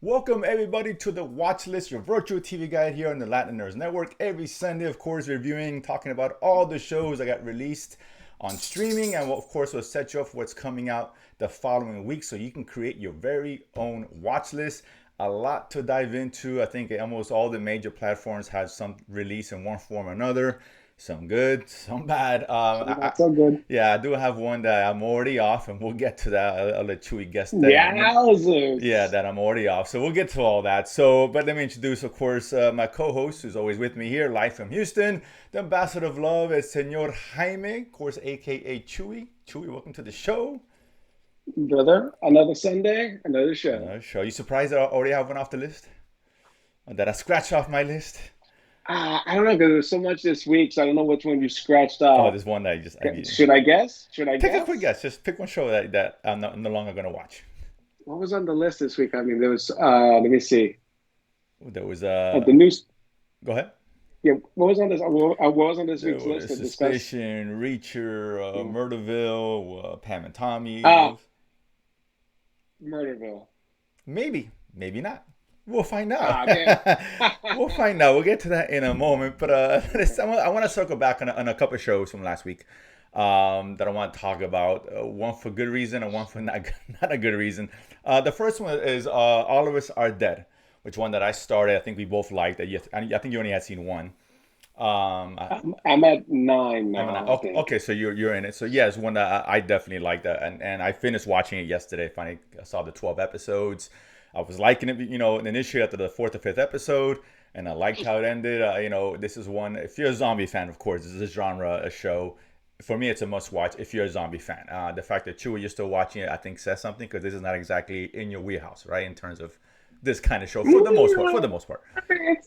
Welcome everybody to the Watch List, your virtual TV guide here on the Latin Nerds Network. Every Sunday, of course, reviewing, talking about all the shows that got released on streaming, and of course, we'll set you up for what's coming out the following week, so you can create your very own watch list. A lot to dive into. I think almost all the major platforms have some release in one form or another. Some good, some bad. Not so good. Yeah, I do have one that I'm already off, and we'll get to that. I'll let Chewy guess that in a minute. Yeah, Yowzers. that I'm already off. So we'll get to all that. But let me introduce, of course, my co-host, who's always with me here, live from Houston, the ambassador of love is Senor Jaime, of course, aka Chewy. Chewy, welcome to the show. Brother, another Sunday, another show. Show. You surprised that I already have one off the list? Or that I scratched off my list? I don't know because there's so much this week, so I don't know which one you scratched Oh, off. there's one that Should I guess? Should I Take a quick guess? guess. Just pick one show that I'm no longer gonna watch. What was on the list this week? I mean, there was, let me see. There was The news, go ahead. yeah, what was on this? What was on this There week's list was to discuss? Suspicion, Reacher, Yeah. Murderville, Pam and Tommy. Ah, Murderville. Maybe, maybe not. We'll find out. Ah, man. We'll find out. We'll get to that in a moment. But I want to circle back on a couple of shows from last week that I want to talk about. One for good reason and one for not not a good reason. The first one is All of Us Are Dead, which one that I started. I think we both liked. I think you only had seen one. I, I'm at nine I'm not, now, I okay, think. okay, so you're in it. So yeah, it's one that I definitely liked that, and I finished watching it yesterday. Finally, I saw the 12 episodes. I was liking it, initially after the fourth or fifth episode, and I liked how it ended. This is one. If you're a zombie fan, of course, this is a genre, a show. For me, it's a must watch if you're a zombie fan. The fact that Chewy, you're still watching it, I think says something because this is not exactly in your wheelhouse, right? In terms of this kind of show, for the most part. For the most part.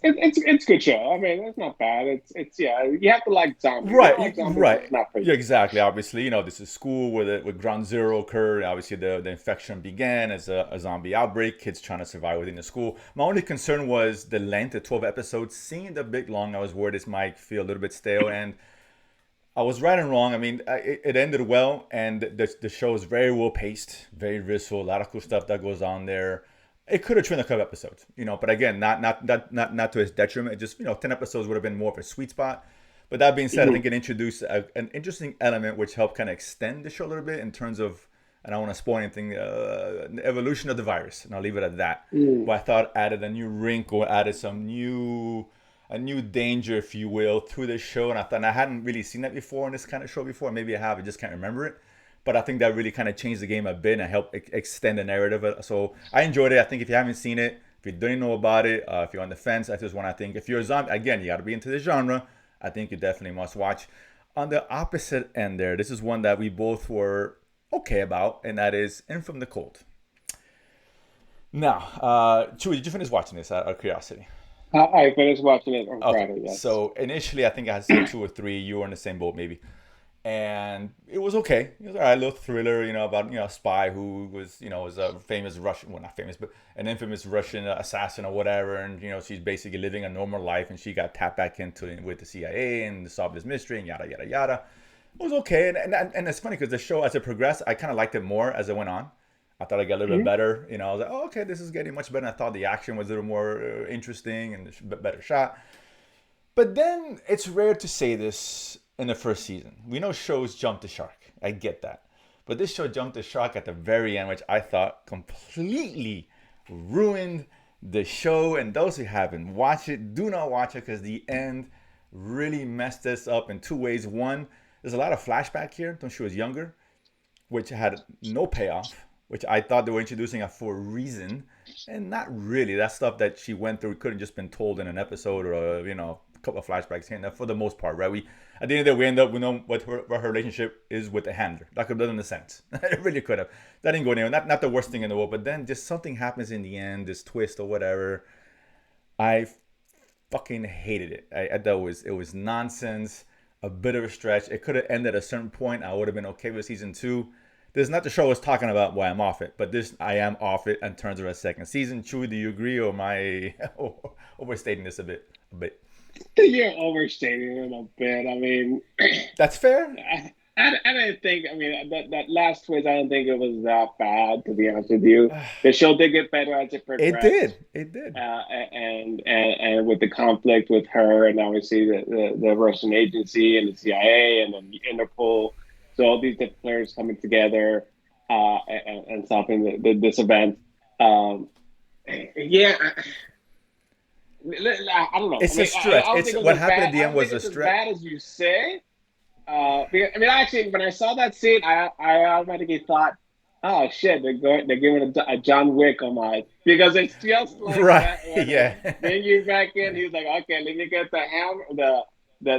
It's a good show. I mean, it's not bad. It's yeah. You have to like zombies. You don't Right, like zombies, right. it's not for Yeah, you. exactly. Obviously, this is school where with ground zero occurred. Obviously, the infection began as a zombie outbreak. Kids trying to survive within the school. My only concern was the length. The 12 episodes seemed a bit long. I was worried this might feel a little bit stale, and I was right and wrong. I mean, it ended well, and the show is very well paced, very visceral. A lot of cool stuff that goes on there. It could have trimmed a couple episodes, but again, not to its detriment. It just 10 episodes would have been more of a sweet spot. But that being said, I think Mhm. it introduced an interesting element which helped kind of extend the show a little bit in terms of, I don't want to spoil anything, the evolution of the virus, and I'll leave it at that. Mm. But I thought added a new wrinkle, added a new danger, if you will, to this show, and I hadn't really seen that before in this kind of show before. Maybe I have, I just can't remember it. But I think that really kind of changed the game a bit and helped extend the narrative. So I enjoyed it. I think if you haven't seen it, if you don't know about it, if you're on the fence, that's just one I think. If you're a zombie, again, you got to be into the genre. I think you definitely must watch. On the opposite end, this is one that we both were okay about, and that is In From the Cold. Now, Chewy, did you finish watching this out of curiosity? I finished watching it on Okay, Friday. Yes. so initially I think I said two or three. You were in the same boat, maybe, and it was okay. It was all right, a little thriller, about a spy who was a famous Russian, well, not famous, but an infamous Russian assassin or whatever, and she's basically living a normal life, and she got tapped back into it with the CIA and solved this mystery and yada yada yada. It was okay, and it's funny because the show as it progressed, I kind of liked it more as it went on. I thought it got a little bit Mhm. better. I was like, oh, okay, this is getting much better. I thought the action was a little more interesting and better shot. But then it's rare to say this in the first season. We know shows jump the shark. I get that. But this show jumped the shark at the very end, which I thought completely ruined the show. And those who haven't watched it, do not watch it because the end really messed us up in two ways. One, there's a lot of flashback here when she was younger, which had no payoff, which I thought they were introducing her for a reason, and not really. That stuff that she went through couldn't just been told in an episode or a couple of flashbacks here and there for the most part, right? We at the end of the day we end up we know what her relationship is with the handler. That could have done in a sense. It really could have. That didn't go anywhere. Not the worst thing in the world, but then just something happens in the end, this twist or whatever. I fucking hated it. I thought it was nonsense, a bit of a stretch. It could have ended at a certain point. I would have been okay with season two. This is not the show I was talking about why I'm off it, but this I am off it in terms of a second season. Chewy, do you agree, or am I overstating this a bit? A bit. You're overstating it a bit. I mean, That's fair. I didn't think. I mean, that last twist, I didn't think it was that bad. To be honest with you, the show did get better as it It progressed, did. It did. and with the conflict with her, and obviously the Russian agency and the CIA and then the Interpol. So all these different players coming together, and stopping this event. Um, yeah, I don't know. I It's a mean, stretch. I don't It's think it what was as happened at bad. the I end don't think was a it's as stretch. bad as you say. I mean, actually, when I saw that scene, I automatically thought, "Oh shit, they're giving a John Wick homage," because it's just like Right. that when they Yeah. bring you back in. He's like, "Okay, let me get the hammer, The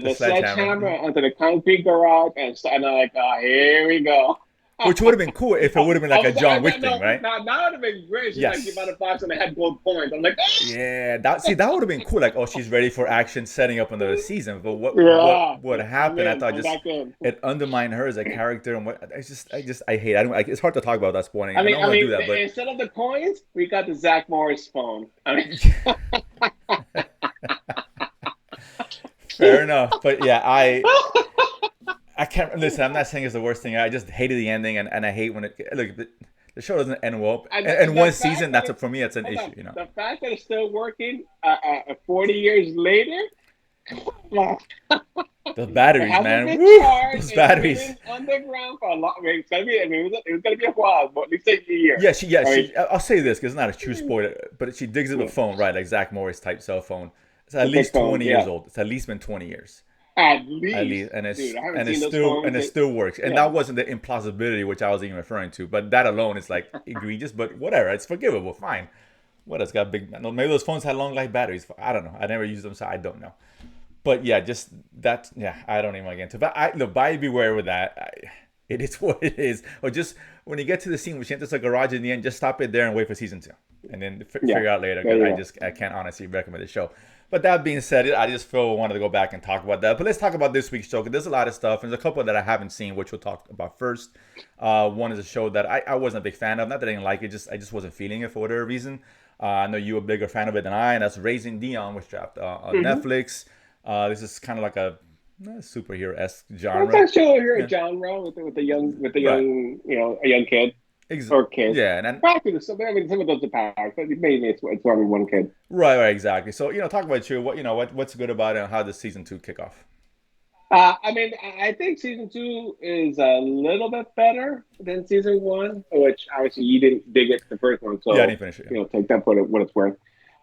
the sledgehammer. sledgehammer onto the concrete garage," and I'm like, "Oh, here we go." Which would have been cool if it would have been like a John I Wick thing, no, right? now that would have been great. She's like, "Give out a Yes. box," and I had gold coins. I'm like, Yeah, that would have been cool. Like, oh, she's ready for action, setting up another season. But "Yeah, what I'm happened? I in. thought I'm just back in." it undermined her as a character, and what I hate. I don't like. It's hard to talk about that spoiling. I don't I want to mean, do that, but instead of the coins, we got the Zach Morris phone. I mean, fair enough. But yeah, I can't listen. I'm not saying it's the worst thing. I just hated the ending, and I hate when it look. The show doesn't end well. And the one fact season, that that's it's for me. That's an hold issue, on, you know. the fact that it's still working 40 years later, well, The it batteries, hasn't man. been Woo! charged. Those It's batteries. been underground for a long. I mean, it's gonna be. I mean, it was gonna be a while, but at least a year. Yeah, I mean, I'll say this because it's not a true spoiler, but she digs up a yeah, phone, right? Like Zach Morris type cell phone. It's the at big least phone. 20 years Yeah, old. It's at least been 20 years. at At least, least, and dude. I haven't seen those phones. it still works. And Yeah, that wasn't the implausibility which I was even referring to, but that alone is like egregious. But whatever, it's forgivable. Fine. What? It's got big. No, maybe those phones had long life batteries. I don't know. I never used them, so I don't know. But yeah, just that. Yeah, I don't even want to get into. But I look, buyer beware with that. It is what it is. Or just when you get to the scene where she enters the garage in the end, just stop it there and wait for season two, and then yeah. figure out later. There Because you go. I can't honestly recommend the show. But that being said, I just feel wanted to go back and talk about that. But let's talk about this week's show because there's a lot of stuff. And there's a couple that I haven't seen, which we'll talk about first. One is a show that I wasn't a big fan of. Not that I didn't like it, just I just wasn't feeling it for whatever reason. I know you're a bigger fan of it than I, and that's Raising Dion, which dropped on Mm-hmm. Netflix. This is kind of like a superhero esque That's genre. actually here a Yeah, genre with the right. young a young kid Ex- or kids. yeah, and then Practically, so I mean, some of those are powers, but mainly it's only one kid. right, exactly. So talk about you. What what's good about it, and how does season two kick off? I mean, I think season two is a little bit better than season one, which obviously you didn't dig it the first one, Yeah, I so didn't finish it. take that for what it's worth.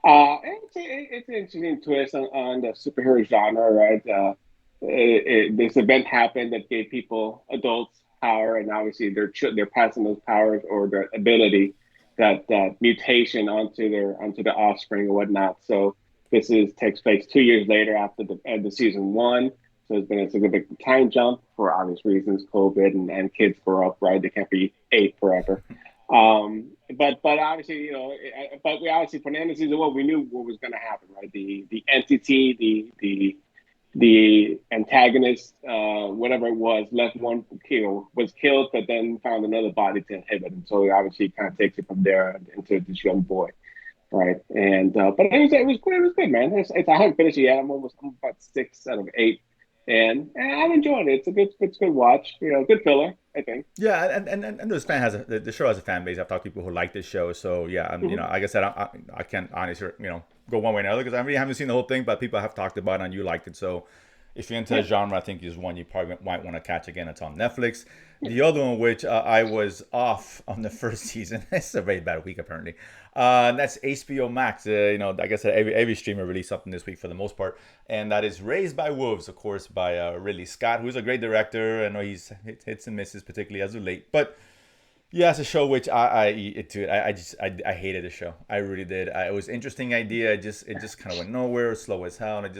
It's an interesting twist on the superhero genre, right? This event happened that gave people, adults, power, and obviously they're passing those powers or their ability, that mutation onto the offspring or whatnot. So this is takes place 2 years later after the end of season one. So it's been a significant time jump for obvious reasons, COVID, and kids grow up, right? They can't be eight forever. But obviously, but we obviously from the end of season one, we knew what was going to happen, right? The entity, the antagonist, whatever it was, left one was killed, but then found another body to inhibit him. So obviously, kind of takes it from there into this young boy, right? And but it was good, man. I haven't finished it yet. I'm about 6 out of 8, and I'm enjoying it. It's a good watch. Good filler, I think. Yeah, and this fan has the show has a fan base. I've talked to people who like this show, so yeah, Mm-hmm. like I said, I can't honestly go one way or another because I really haven't seen the whole thing, but people have talked about it and you liked it. So if you're into the Yeah. genre, I think is one you probably might want to catch again. It's on Netflix. The other one, which I was off on the first season, it's a very bad week apparently. That's HBO Max. Like I said, every streamer released something this week for the most part, and that is Raised by Wolves, of course, by Ridley Scott, who's a great director. I know he's hits and misses, particularly as of late, but yeah, it's a show which I hated the show. I really did. It was an interesting idea. It just kind of went nowhere, slow as hell, and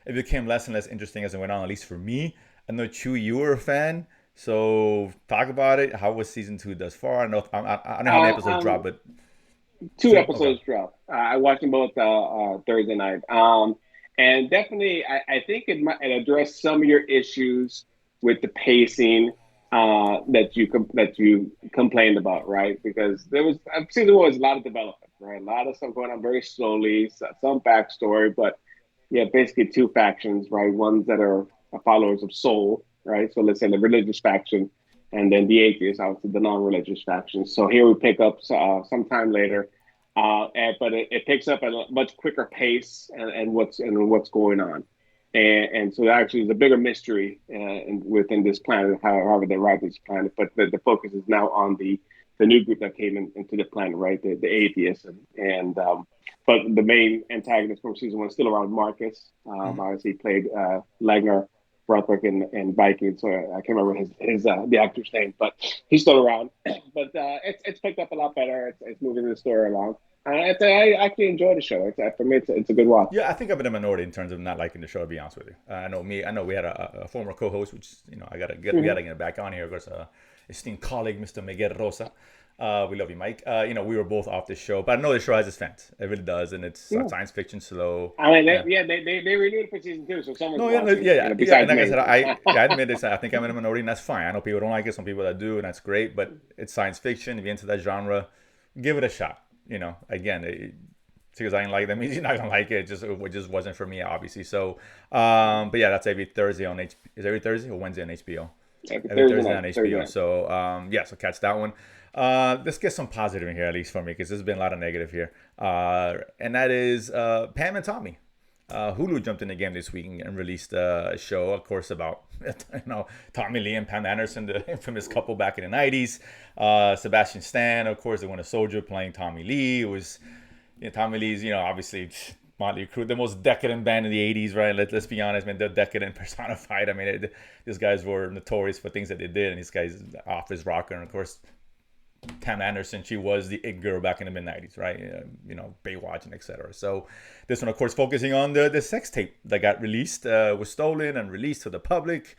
it became less and less interesting as it went on. At least for me. I know Chew, you were a fan, so talk about it. How was season two thus far? I don't know how many Uh, episodes dropped, um, but two two. Okay. episodes dropped. I watched them both Thursday night. And definitely, I think it addressed some of your issues with the pacing that you complained about, right? Because there was season one was a lot of development, right? A lot of stuff going on very slowly, some backstory, but yeah, basically two factions, right? Ones that are followers of Soul, right? So let's say the religious faction, and then the atheists, obviously the non-religious faction. So here we pick up sometime later, but it picks up at a much quicker pace and what's going on. And so actually, there's a bigger mystery within this planet, however they arrived at this planet. But the focus is now on the new group that came into the planet, right? The atheists, and but the main antagonist from season one is still around. Marcus, obviously played Lagnar Brothwick in Vikings. So I can't remember his the actor's name, but he's still around. But it's picked up a lot better. It's moving the story along. I actually enjoy the show. For me, it's a good watch. Yeah, I think I'm in a minority in terms of not liking the show. To be honest with you, I know me. I know we had a former co-host, which I we gotta get back on here. Of course, esteemed colleague, Mr. Miguel Rosa. We love you, Mike. We were both off this show, but I know the show has its fans. It really does, and it's science fiction slow. I mean, they renewed for season 2, so someone's watching. Yeah. Besides Like me. I said, I admit this. I think I'm in a minority, and that's fine. I know people don't like it. Some people that do, and that's great. But it's science fiction. If you're into that genre, give it a shot. Again, because I didn't like them, means you're not gonna like it. It just wasn't for me, obviously. So, but yeah, that's every Thursday on Is it every Thursday or Wednesday on HBO? Every Thursday on HBO. So, so catch that one. Let's get some positive in here, at least for me, because there's been a lot of negative here. And that is Pam and Tommy. Hulu jumped in the game this week and released a show, of course, about Tommy Lee and Pam Anderson, the infamous couple back in the 90s. Sebastian Stan, of course, the Winter Soldier, playing Tommy Lee. It was Tommy Lee's, obviously Motley Crue, the most decadent band in the 80s, right? Let's be honest, man, they're decadent personified. I mean, these guys were notorious for things that they did, and these guys office rocker, and of course Pam Anderson, she was the it girl back in the mid 90s, right? Baywatch and etc. So this one, of course, focusing on the sex tape that got released, was stolen and released to the public,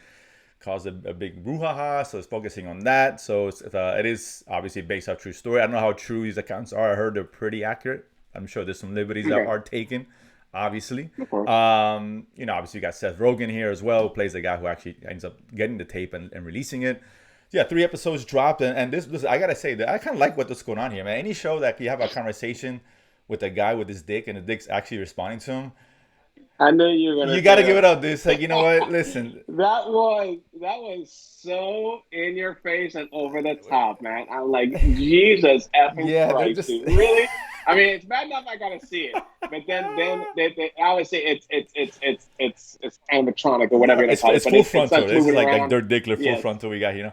caused a big brouhaha. So it's focusing on that. So it is obviously based on a true story. I don't know how true these accounts are. I heard they're pretty accurate. I'm sure there's some liberties that are taken, obviously. Obviously you got Seth Rogen here as well, who plays the guy who actually ends up getting the tape and releasing it. Yeah, 3 episodes dropped, and this I gotta say that I kind of like what's going on here, man. Any show that you have a conversation with a guy with his dick and the dick's actually responding to him, I knew you were gonna. You gotta give it up, dude. It's like, you know what? Listen, that was so in your face and over the top, man. I'm like, Jesus effing Christ, dude. Really? I mean, it's bad enough I gotta see it, but then they I would say it's animatronic or whatever. It's full frontal. It's like Dirk Dickler full frontal we got, Yeah,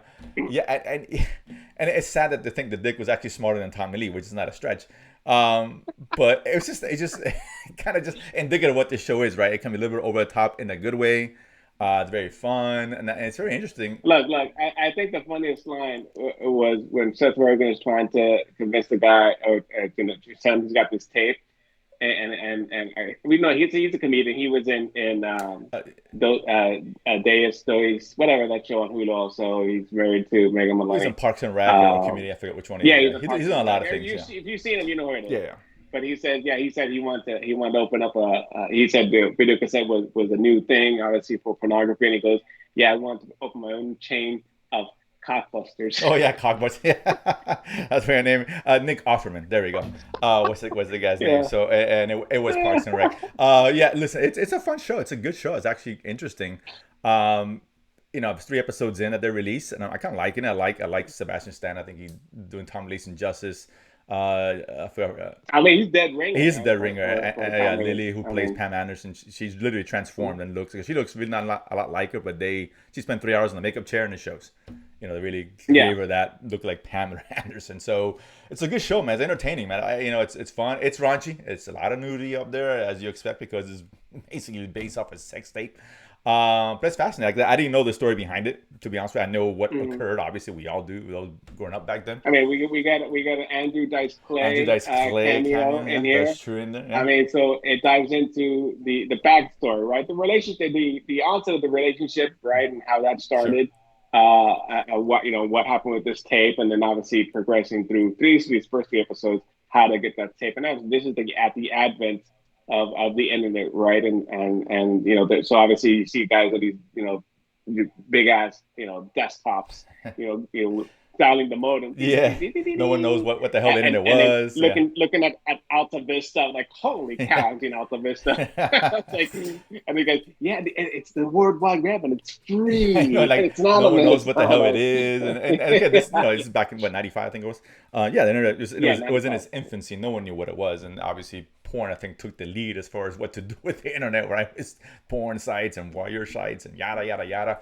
and it's sad that they think the dick was actually smarter than Tommy Lee, which is not a stretch. But it's just kind of just indicative of what this show is, right? It can be a little bit over the top in a good way. It's very fun and it's very interesting. Look, I think the funniest line was when Seth Rogen is trying to convince the guy, to tell him he's got this tape, and we know he's a comedian. He was in Deus Stois, whatever that show on Hulu. Also, he's married to Megan Mullally. He's in Parks and Rec, comedian. I forget which one. He's on a lot of things. If you've seen him, you know who it is. Yeah. But he said he wanted to open up he said the video cassette was a new thing, obviously, for pornography, and he goes, I want to open my own chain of cockbusters. Oh yeah, cockbusters. Yeah, that's her name. Nick Offerman. There we go. What's the guy's name? So and it was Parks and Rec. Listen, it's a fun show. It's a good show. It's actually interesting. 3 episodes in that they released, and I kind of liking it. I like Sebastian Stan. I think he's doing Tom Lee's Injustice. He's dead ringer. He's a dead ringer. And Lily, who plays Pam Anderson, she's literally transformed and she looks really not a lot like her, but she spent 3 hours in the makeup chair and it shows. They really gave her that look like Pam Anderson. So it's a good show, man. It's entertaining, man. It's fun. It's raunchy. It's a lot of nudity up there, as you expect, because it's basically based off a sex tape. But it's fascinating. I didn't know the story behind it, to be honest with you. I know what occurred. Obviously, we all do. We all growing up back then. I mean, we got an Andrew Dice Clay cameo in here. That's true in there. Yeah. I mean, so it dives into the backstory, right? The relationship, the onset of the relationship, right, and how that started. Sure. What happened with this tape, and then obviously progressing through these first 3 episodes, how to get that tape, and this is at the advent of the internet, right? And so obviously you see guys that he's big ass, desktops, dialing the modem. Yeah. No one knows what the hell the internet And then was. Yeah. looking at Alta Vista, like, holy cow, I'm in Alta Vista. It's like, and they go, yeah, it's the World Wide Web and it's I know, free. like It's no one knows anonymous. what the hell it is, and again, this is back in what 95 I think it was. Yeah, the internet Yeah, it was in 95. its infancy. No one knew what it was, and obviously porn I think took the lead as far as what to do with the internet, right? It's porn sites and wire sites and yada yada yada.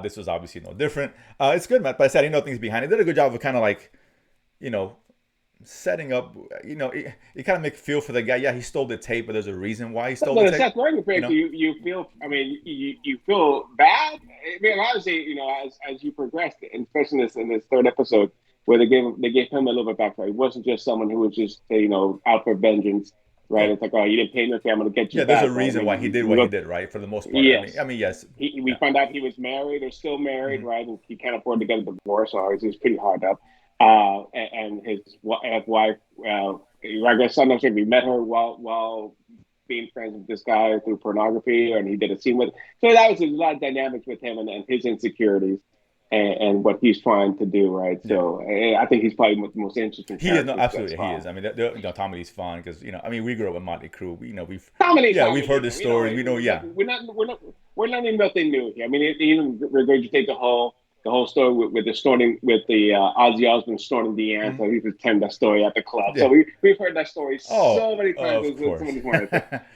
This was obviously no different. It's good, Matt. But I said, things behind it. Did a good job of kind of like, you know, setting up. You kind of make feel for the guy. Yeah, he stole the tape, but there's a reason why he stole But the the tape. Seth Rogen You character, know, you feel. I mean, you feel bad. I mean, obviously, as you progressed, and especially in this third episode, where they gave him a little bit backstory. It wasn't just someone who was just out for vengeance, right? oh It's like, oh, you didn't pay me, okay, I'm going to get you yeah, there's a back, right? reason why he did We what he look, did, right? For the most part. yes, Yes, we yeah. found out he was married or still married, Mhm. right? And he can't afford to get a divorce, so he's pretty hard up. And his wife, I guess I'm not sure if he met her while being friends with this guy through pornography, and he did a scene with. So that was a lot of dynamics with him and his insecurities and what he's trying to do, right? Yeah. So I think he's probably the most interesting He is, no, character thus absolutely, he far. is. I mean, Tommy's fun because we grew up with Motley Crue. Comedy, Yeah, we've heard comedy. the stories. We know, yeah, We're learning nothing new here. I mean, even regurgitate the whole story with the snorting with the Ozzy Osbourne snorting the ant. Mhm. So we pretend that story at the club. So Yeah. we've heard that story Oh, so many times. of With so course. many times.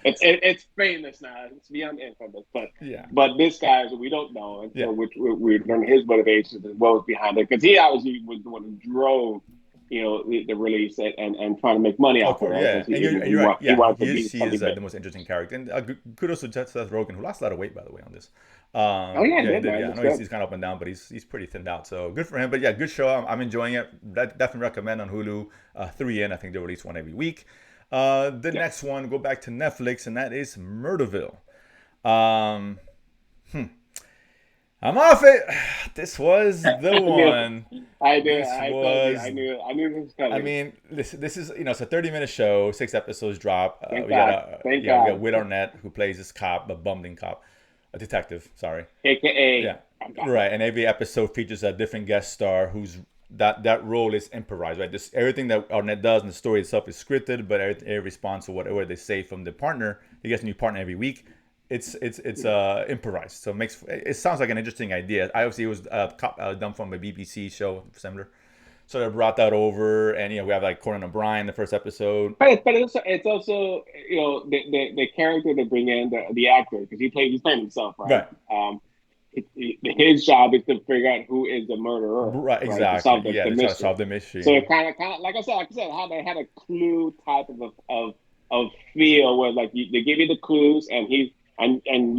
It's famous now. It's beyond infamous. Yeah, But this guy we don't know, and yeah. so we learn his motivations and what was behind it, because he obviously was the one who drove the release and trying to make money Of off it, course, right? yeah, Because and you're right. he Yeah, wanted to he be is something the big. most interesting character, and kudos to Seth Rogen, who lost a lot of weight, by the way, on this. Oh yeah, Yeah, he did did. man. Yeah, I That's know good. he's kind of up and down, but he's pretty thinned out. So good for him. But yeah, good show. I'm enjoying it. Definitely recommend on Hulu. 3 in. I think they release one every week. The Yeah. next one, go back to Netflix, and that is Murderville. Um, I'm off it. This was the I knew. one. I knew. This I told you. was I knew this was I coming. mean, this is it's a 30-minute show, 6 episodes drop. Thank We got God. Thank we God. got Will Arnett who plays this cop, a bumbling cop, a detective. Sorry. AKA. Yeah, right. And every episode features a different guest star whose that role is improvised. Right. This everything that Arnett does in the story itself is scripted, but every response to whatever they say from the partner, he gets a new partner every week. It's improvised, so it sounds like an interesting idea. Obviously, it was done from a BBC show similar. So they brought that over, and we have like Conan O'Brien in the first episode. But it's also the character they bring in the actor, because he's playing himself, right? Right. His job is to figure out who is the murderer, Right, right? To exactly. solve the Yeah, to try to mystery. solve the mystery. So it kind of like I said, how they had a clue type of feel where like they give you the clues and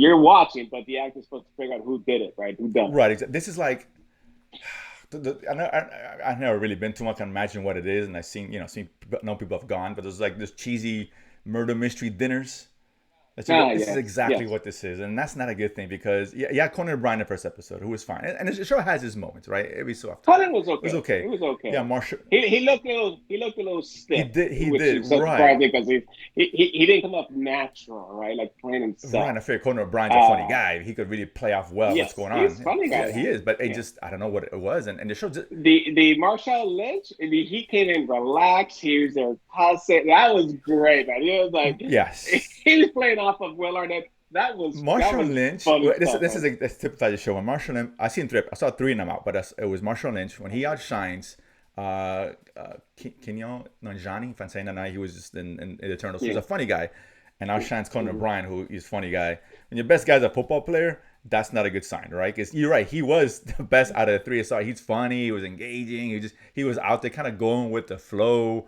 you're watching, but the actor's supposed to figure out who did it, right? Who done it. Right. This is like I've never really been to one. I can imagine what it is, and I've seen know people have gone, but there's like this cheesy murder mystery dinners. This is Yes, exactly yes. what this is, and that's not a good thing because Conan O'Brien in the first episode, who was fine, and the show has its moments, right? Every so often, Conan was it was okay. okay. It was okay. Yeah, Marshall. He looked a little stiff. He Which did is so right. surprising because he didn't come up natural, right? Like playing himself. Ryan, I figure Conan O'Brien's a funny Uh, guy. He could really play off well what's yes, going he's on. a funny guy. Yeah, he is, but Yeah. I don't know what it was, and the show just The Marshall Lynch, I mean, he came in relaxed. He was there cussing. That was great, man. He was like, yes. he was playing off of Will Arnett. That was Lynch. funny This stuff, this man. is a typified the show. When Marshall Lynch, I saw 3 of them out, but it was Marshall Lynch when he outshines Kenyon Nanjani. If I'm saying that right, he was just in Eternals. He was Yeah. a funny guy, and outshines Conan O'Brien, who is a funny guy. When your best guy's a football player, that's not a good sign, right? Because you're right, he was the best out of the 3. So he's funny, he was engaging, he was out there kind of going with the flow.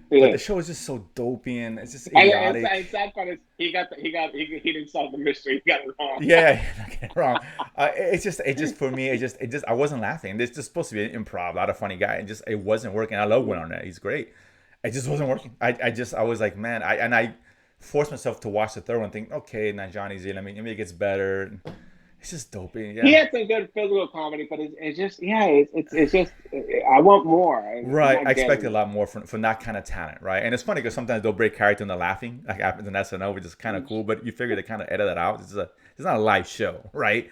But Yeah. the show is just so dopey and it's just And idiotic. sad part is he didn't solve the mystery. He got it wrong. Yeah, don't get it wrong. It just for me, I wasn't laughing. This just supposed to be an improv, not a funny guy. It wasn't working. I love Will Arnett. He's great. It just wasn't working. I was like, man, I forced myself to watch the third one and think, okay, now Johnny's in. I mean, maybe it gets better. It's just dopey. He Yeah. had some good physical comedy, but it's just it's just I want more. Right, I'm I not expected getting a lot more from that kind of talent, right? And it's funny because sometimes they'll break character and they're laughing, like happens in SNL, which is kind of cool. But you figure they kind of edit that out. It's not a live show, right?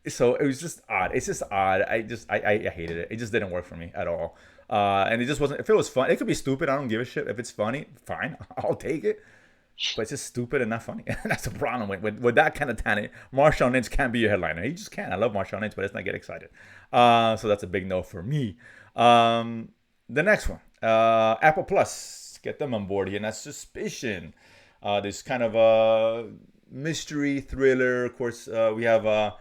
So it was just odd. It's just odd. I hated it. It just didn't work for me at all. And it just wasn't. If it was fun, it could be stupid. I don't give a shit. If it's funny, fine, I'll take it. But it's just stupid and not funny. That's the problem with that kind of talent. Marshawn Lynch can't be your headliner. He just can't. I love Marshawn Lynch, but let's not get excited. So that's a big no for me. The next one, Apple Plus. Get them on board here. And that's Suspicion. This kind of a mystery thriller. Of course, we have,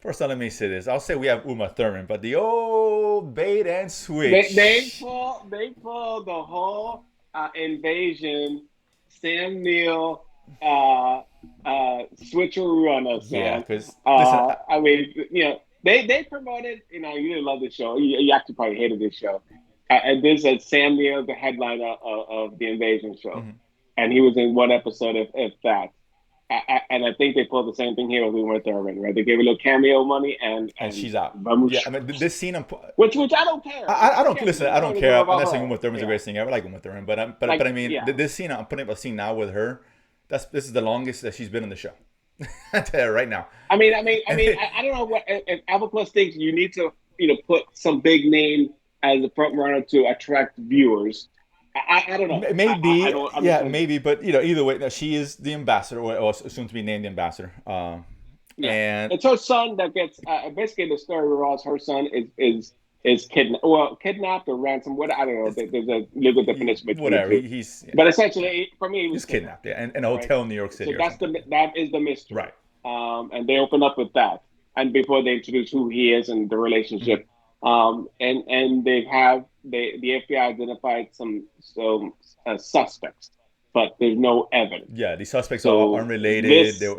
first let me say this. I'll say we have Uma Thurman, but the old bait and switch. They pull the whole invasion Sam Neill switcheroo on us. Yeah, because I mean, they promoted. You didn't love the show. You actually probably hated this show. And this is Sam Neill, the headliner of the Invasion show, and he was in one episode, if that. And I think they pulled the same thing here with Uma Thurman, right? They gave a little cameo money, and she's out. Yeah, I mean, this scene, which I don't care. I don't listen. I don't care. I'm not saying Uma Thurman's the greatest thing ever. I like Uma Thurman, but I mean, this scene, I'm putting up a scene now with her. This is the longest that she's been in the show. I tell you right now. I don't know what if Apple Plus thinks you need to, put some big name as a front runner to attract viewers. I don't know. Maybe, maybe, but either way, she is the ambassador, or soon to be named the ambassador. And it's her son that gets basically the story revolves. Her son is kidnapped or ransomed. What I don't know. There's a legal definition between whatever. But essentially, for me, he's kidnapped. Yeah, in a hotel in New York City. So that is the mystery, right? And they open up with that, and before they introduce who he is and the relationship. And the FBI identified some suspects, but there's no evidence. Yeah, the suspects are unrelated.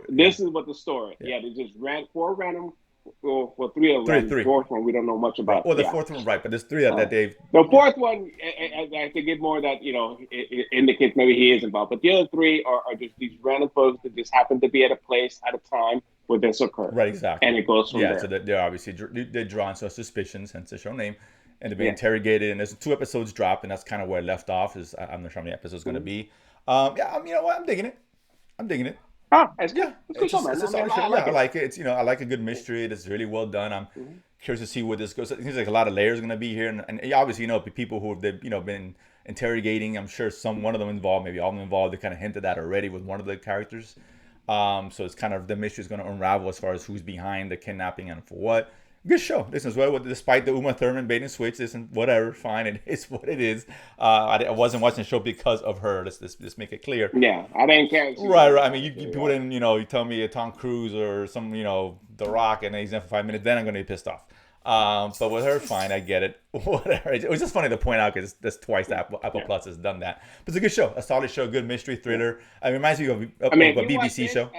This is what the story. Yeah, they just ran four random, three of them. The fourth one we don't know much about. Well, the fourth one, right? But there's three that they've. The fourth one, I think it more that it indicates maybe he is involved, but the other three are just these random folks that just happen to be at a place at a time where this occurred. Right, exactly. And it goes from there. Yeah, so they're obviously they're drawn to suspicions, hence the show name, and they're being interrogated. And there's 2 episodes dropped, and that's kind of where it left off. Is I'm not sure how many episodes it's going to be. You know what? I'm digging it. It's good. It's a solid show. I like it. It's I like a good mystery. It's really well done. I'm curious to see where this goes. It seems like a lot of layers are going to be here, and obviously people who have been interrogating. I'm sure one of them involved, maybe all of them involved. They kind of hinted that already with one of the characters. So it's kind of the mystery is going to unravel as far as who's behind the kidnapping and for what. Good show. This is well, despite the Uma Thurman bait and switch. This isn't whatever. Fine, it is what it is. I wasn't watching the show because of her. Let's make it clear. Yeah, I didn't care. Right. I mean, you put in, you tell me a Tom Cruise or some, The Rock, and he's in for 5 minutes. Then I'm going to be pissed off. But with her, fine, I get it. Whatever. It was just funny to point out because that's twice that Apple Plus has done that. But it's a good show, a solid show, good mystery thriller. It reminds me of a BBC show,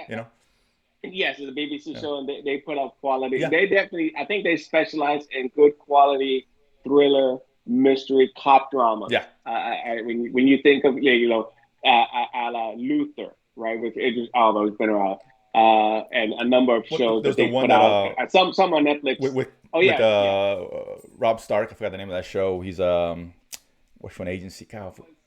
Yes, it's a BBC show, and they put out quality. Yeah. They definitely, I think they specialize in good quality thriller, mystery, cop drama. Yeah. When you think of, a la Luther, right, with Idris Elba, who's been around, and a number of shows that they put out. Some on Netflix. With Rob Stark, I forgot the name of that show. He's which one agency?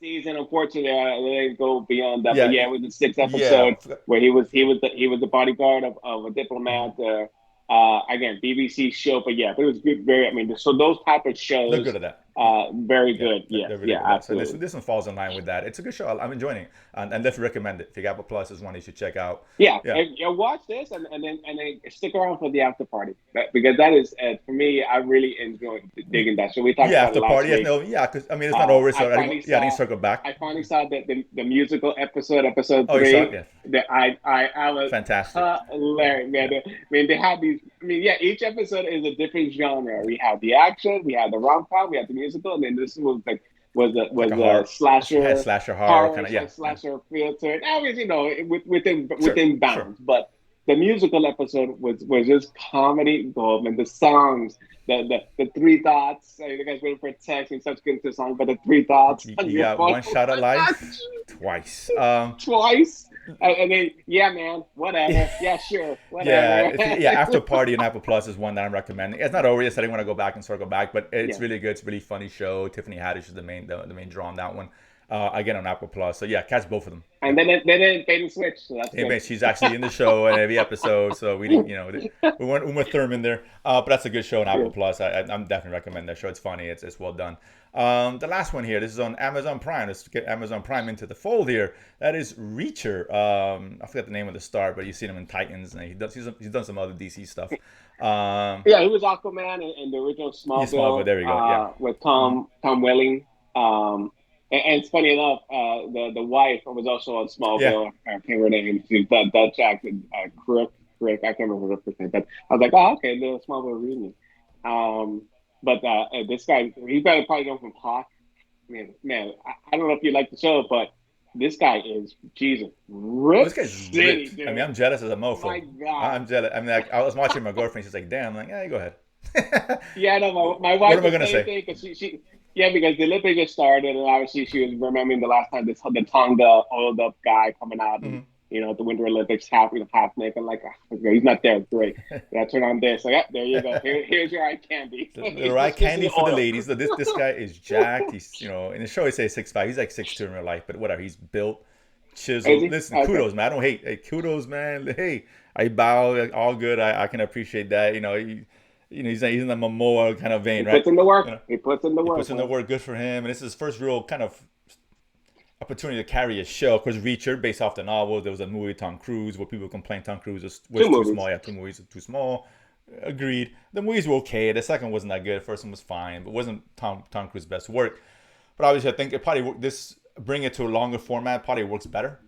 Season, unfortunately, they go beyond that. But it was the 6th episode where he was the bodyguard of a diplomat. Again, BBC show, but it was good. So those type of shows, they're good at that. Very good. Really Absolutely. So this one falls in line with that. It's a good show. I'm enjoying it, and definitely recommend it. If you got Apple Plus, is one you should check out. Watch this and then stick around for the after party, because that is for me. I really enjoy digging that. So we talked about after party. Because it's not over. So I need to circle back. I finally saw the musical episode 3. I was fantastic. Hilarious, man. They have these. Each episode is a different genre. We have the action, we have the rom-com, we have the musical, and then this was a slasher horror kind of slasher feel to it. Obviously, within bounds, sure. But the musical episode was just comedy gold, and the songs, the 3 thoughts. The guy's waiting for a text and starts getting to the song, but the 3 thoughts. You got one shot at life, twice. Twice. And then, man, whatever. Yeah, sure, whatever. After Party and Apple Plus is one that I'm recommending. It's not over yet, so I didn't want to go back and circle back, but it's really good. It's a really funny show. Tiffany Haddish is the main draw on that one. again on Apple Plus. So yeah, catch both of them. Yeah. And then they didn't switch, so that's Hey good. man, she's actually in the show in every episode, so we didn't, we weren't Uma Thurman there. But that's a good show on Apple Yeah. Plus. I'm definitely recommend that show. It's funny. It's well done. The last one here. This is on Amazon Prime. Let's get Amazon Prime into the fold here. That is Reacher. I forgot the name of the star, but you've seen him in Titans, and he's done some other DC stuff. Yeah, he was Aquaman in the original Yeah, Smallville. Smallville There we go. Yeah. with Mm-hmm. Tom Welling. And it's funny enough, the wife was also on Yeah. Smallville. I can't remember her name. She's Dutch actor, Crick. I can't remember her first name, but I was like, oh, okay, the Smallville reunion. But this guy, he's better probably know from Hawk. Man, I don't know if you like the show, but this guy is Jesus Oh, this Rip guy's City, ripped. dude. I mean, I'm jealous as a My mofo. God. I'm jealous. I mean, like, I was watching my girlfriend. She's like, "Damn." I'm like, "Yeah, go ahead." Yeah, no, my What wife am I was gonna saying say? because yeah, because the Olympics just started, and obviously she was remembering the last time the Tonga oiled up guy coming out, and Mhm. at the Winter Olympics half naked, like okay, he's not there, great. Yeah, turn on this, so yeah, there you go. Here's your eye candy. The He's right just missing candy the for the oil. ladies. This guy is jacked. He's in the show he says 6'5". He's like 6'2" in real life, but whatever. He's built, Is chiseled. he? Listen, Okay. kudos, man. I don't hate. Hey, kudos, man. Hey, I bow. Like, all good. I can appreciate that. He's in the Momoa kind of He vein, right? puts in the work. You know, He puts in the he work, puts in the man. work. Good for him. And this is his first real kind of opportunity to carry a show. Of course, Reacher, based off the novel, there was a movie with Tom Cruise where people complained Tom Cruise was Two too movies. small. Yeah, 2 movies too small. Agreed. The movies were okay. The second wasn't that good. The first one was fine, but wasn't Tom Cruise's best work. But obviously, I think it probably this bring it to a longer format probably works better.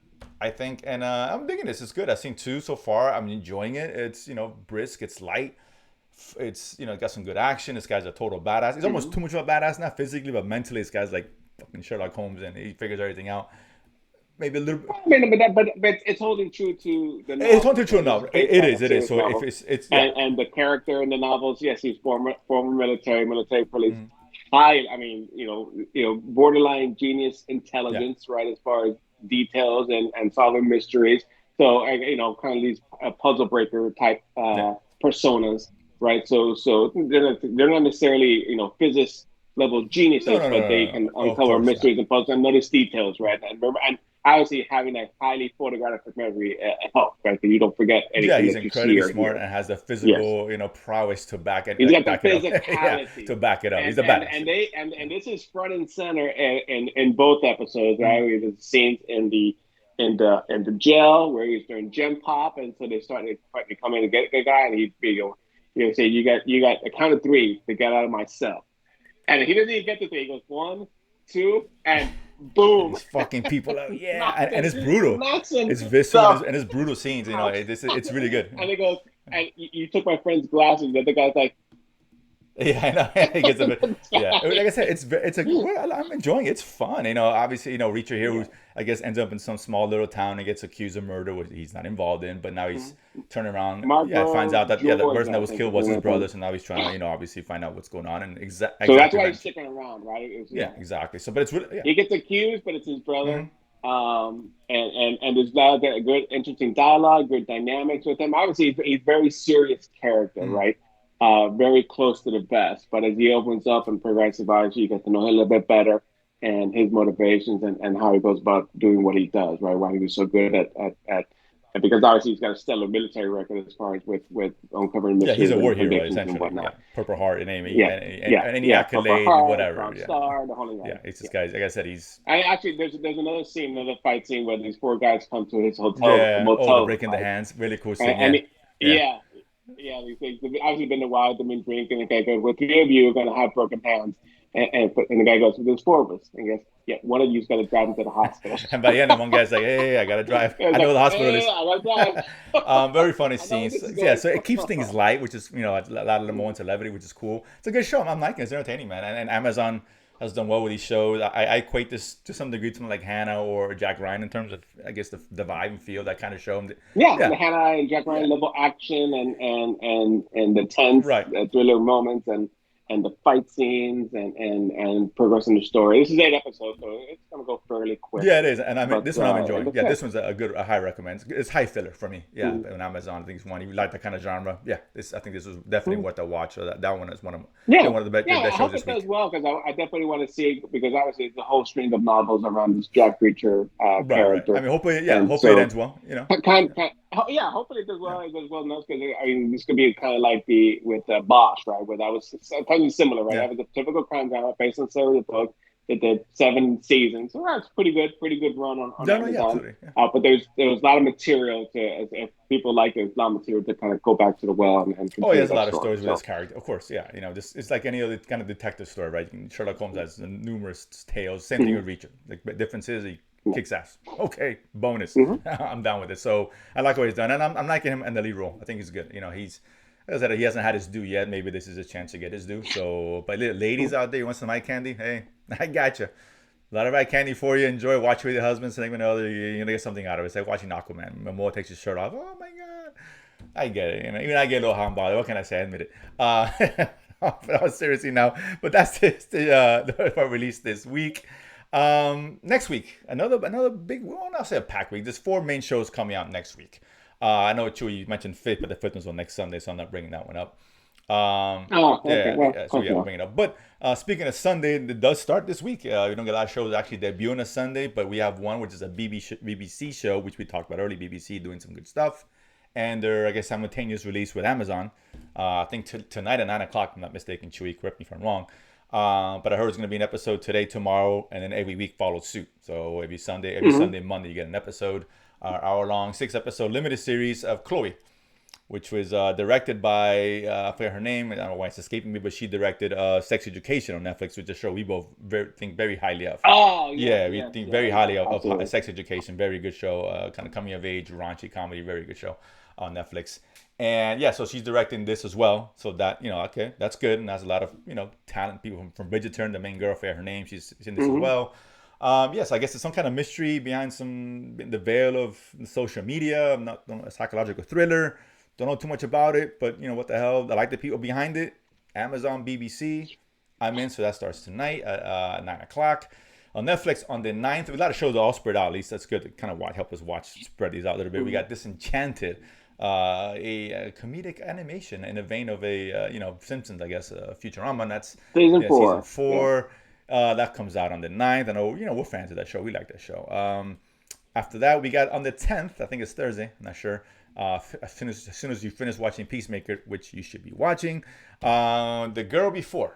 I think, and I'm digging this. It's good. I've seen 2 so far. I'm enjoying it. It's brisk. It's light. It's got some good action. This guy's a total badass. He's almost too much of a badass, not physically, but mentally. This guy's like fucking Sherlock Holmes, and he figures everything out. Maybe a little. I mean, but it's holding true to the It's novel. totally true Right? This now. is It, based it on is. a It is. serious So if novel. it's yeah. And the character in the novels, yes, he's former military police. Mhm. High, I mean, borderline genius Yeah. intelligence, right, as far as details and solving mysteries. So, kind of these puzzle breaker type Yeah. personas, right? So they're not necessarily physics level No, geniuses, no, no, but they no, no. can Oh, of uncover course not. mysteries and puzzles and notice details, right? And remember, and obviously having a highly photographic memory helps, right? So you don't forget Yeah, anything he's that you see incredibly or smart hear. and has the Yes. physical, prowess to back it He's got the back it up. Yeah, physicality, to back it up. He's and a and badass. and they and this is front and center in both episodes. Mhm. Right, there's scenes in the jail where he's doing gem pop, and so they start to come in to get the guy, and he say you got a count of 3 to get out of my cell, and he doesn't even get the 3. He goes 1, 2, and boom, He's fucking people out. Yeah, knocks and him, it's brutal. knocks him. It's visceral So, and it's brutal scenes. It's really good. and he goes, and you took my friend's glasses. The other guy's like, Yeah, I know. It gets a bit. this Yeah, like guy. I said, I'm enjoying it. It's fun. Obviously, Reacher here, who I guess ends up in some small little town and gets accused of murder, which he's not involved in. But now he's turning around. Yeah, finds Marco out that the George, person that I was think, killed is was the his name brother. of So now he's trying to, obviously find out what's going on and So that's exactly why he's revenge. sticking around, right? Yeah, exactly. So, but it's really He gets accused, but it's his brother. Mhm. And there's a lot of good, interesting dialogue, good dynamics with him. Obviously, he's a very serious character, Mhm. right? Very close to the best. But as he opens up and progresses, obviously, you get to know him a little bit better and his motivations and how he goes about doing what he does, right? Why he was so good at and because obviously he's got a stellar military record as far as with uncovering Yeah, he's mysteries a war and hero convictions and essentially. Yeah, whatnot. Purple Heart and Yeah, yeah, any yeah. Purple accolade, Heart, whatever. Bronze Yeah, Star, the whole yeah. nine. It's Yeah. this guy. Like I said, he's I actually there's another fight scene where these 4 guys come to his hotel yeah. Oh, the motel, breaking the right? hands, really cool And, scene. and Yeah, it, yeah. yeah, yeah, they've obviously been a while, they've been drinking. The guy goes, "Well, 3 of you are gonna have broken hands," and the guy goes, well, "There's 4 of us." And he goes, "Yeah, one of you's gonna drive him to the hospital." And by the end, the one guy's like, "Hey, I gotta drive. And I it's know like, the hospital "Hey, is." I gotta drive. Very funny I know where scenes. this is Yeah, going. so it keeps things light, which is a lot of them more into levity, which is cool. It's a good show. I'm liking it. It's entertaining, man. And Amazon has done well with these shows. I equate this to some degree to something like Hannah or Jack Ryan in terms of, I guess, the vibe and feel that kind of show. Yeah, Yeah, the Hannah and Jack yeah, Ryan level action and the tense right. thriller moments and the fight scenes and progressing the story. This is 8 episodes, so it's gonna go fairly quick. Yeah, it is, and I mean But this one I'm it enjoying. looks Yeah, good. this one's a high recommend. It's high filler for me. Yeah, Mm-hmm. on Amazon, I think it's one. If you like that kind of genre, yeah, I think this was definitely worth a watch. So that one is Yeah, one of the yeah. best I shows hope this it does week. well because I definitely want to see because obviously it's a whole string of novels around this Jack Reacher Right. I character, mean, and hopefully it so ends well. You know. yeah, hopefully it does Yeah. well. It goes well enough because I mean this could be kind of like the with Bosch, right? Where that was kind of similar, right? Yeah. That was a typical crime drama based on Sarah the book. It did 7 seasons, so that's pretty good run on No, no, yeah, Amazon. absolutely. Yeah. But there was a lot of material to if people like it, there's a lot of material to kind of go back to the well and Oh, he continue has a that lot of story. stories with his So. character. Of course, yeah. You know, this it's like any other kind of detective story, right? Sherlock Holmes has numerous tales. Same thing with Reacher. The difference is he kicks ass. Okay, bonus. Mm-hmm. I'm down with it. So I like what he's done, and I'm liking him in the lead role. I think he's good. You know, as I said, he hasn't had his due yet. Maybe this is a chance to get his due. So, but ladies out there, you want some eye candy? Hey, I got you. A lot of eye candy for you. Enjoy. Watch it with your husband. So you're gonna get something out of it. It's like watching Aquaman. Momoa takes his shirt off. Oh my god. I get it. You know, even I get a little humble. What can I say? I admit it. But seriously now. But that's the release this week. Next week, another big. Well, not say a pack week. There's 4 main shows coming out next week. I know Chewy, you mentioned Fit, but the Fit one's on next Sunday, so I'm not bringing that one up. Oh, okay. Well, So yeah, we'll bring it up. But speaking of Sunday, it does start this week. We don't get a lot of shows actually debut on a Sunday, but we have one which is a BBC show, which we talked about early. BBC doing some good stuff, and they're I guess simultaneous release with Amazon. I think tonight at 9 o'clock. If I'm not mistaken. Chewy, correct me if I'm wrong. But I heard it's going to be an episode today, tomorrow, and then every week follows suit. So every Sunday, Monday, you get an episode. Hour-long, 6-episode limited series of Chloe, which was directed by, I forget her name, I don't know why it's escaping me, but she directed Sex Education on Netflix, which is a show we both think very highly of. oh, Yeah, we think very highly of absolutely. Sex Education. Very good show, kind of coming of age, raunchy comedy, very good show on Netflix. And yeah, so she's directing this as well. So that, okay, that's good. And has a lot of, talent people from Bridgerton, the main girl, I forget her name, she's in this as well. Yes, I guess it's some kind of mystery behind the veil of social media. I'm not a psychological thriller. Don't know too much about it, but what the hell? I like the people behind it. Amazon, BBC. I'm in, so that starts tonight at 9 o'clock. On Netflix on the 9th, a lot of shows are all spread out. At least that's good to kind of help us spread these out a little bit. We got Disenchanted, a comedic animation in the vein of Simpsons, I guess, Futurama. And that's Season season 4. 4. That comes out on the 9th. I know, we're fans of that show. We like that show. After that, we got on the 10th, I think it's Thursday, I'm not sure. As soon as you finish watching Peacemaker, which you should be watching, The Girl Before.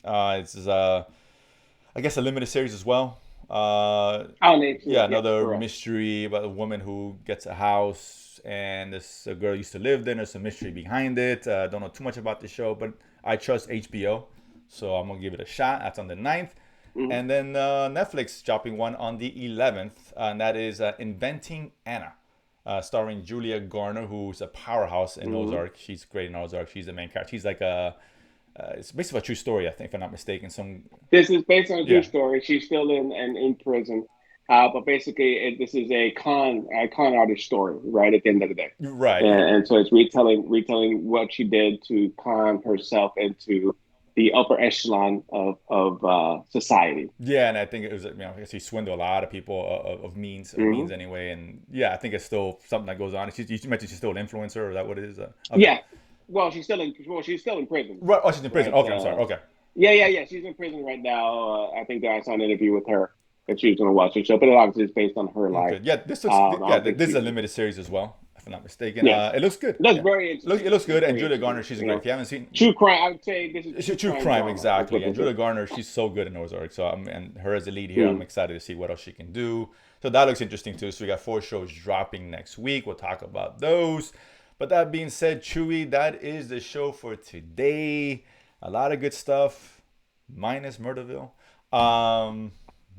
It's I guess a limited series as well. On HBO. Yeah, another Correct. mystery about a woman who gets a house, and a girl used to live there. There's a mystery behind it. Don't know too much about the show, but I trust HBO, so I'm gonna give it a shot. That's on the 9th. And then Netflix dropping one on the 11th, and that is Inventing Anna, starring Julia Garner, who's a powerhouse in Ozark. She's great in Ozark. She's the main character. She's like it's basically a true story, I think, if I'm not mistaken. This is based on a true Yeah, story. She's still in prison, but basically, this is a con artist story, right? At the end of the day, right. and so it's retelling what she did to con herself into the upper echelon of society. Yeah, and I think it was, I guess he swindled a lot of people of means anyway. And yeah, I think it's still something that goes on. You mentioned she's still an influencer, or is that what it is? Okay. Yeah. Well, she's still in prison. Right. Oh, she's in prison. Right. Okay, I'm sorry. Okay. Yeah. She's in prison right now. I think that I saw an interview with her that she was going to watch the show, but it obviously is based on her life. Okay. Yeah, this is a limited series as well, if I'm not mistaken. Yeah. It looks good. It looks Yeah. very interesting. It looks good, and Very Julia Garner, interesting, she's great. If you haven't seen true crime, I would say this is it's true crime, drama. exactly. And Julia Is. Garner, she's so good in Ozark. So and her as a lead here, I'm excited to see what else she can do. So that looks interesting too. So we got 4 shows dropping next week. We'll talk about those. But that being said, Chewy, that is the show for today. A lot of good stuff, minus Murderville.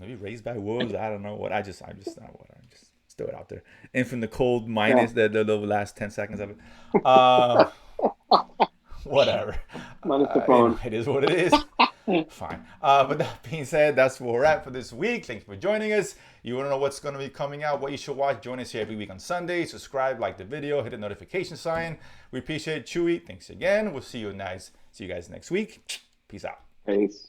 Maybe Raised by Wolves. I don't know what. I just throw it out there. Infant the Cold, minus the last 10 seconds of it. Whatever. Minus the phone. It is what it is. Fine. But that being said, that's where we're at for this week. Thanks for joining us. You want to know what's going to be coming out, what you should watch, join us here every week on Sunday. Subscribe, like the video, hit the notification sign. We appreciate it, Chewy. Thanks again. We'll see you guys next week. Peace out. Peace.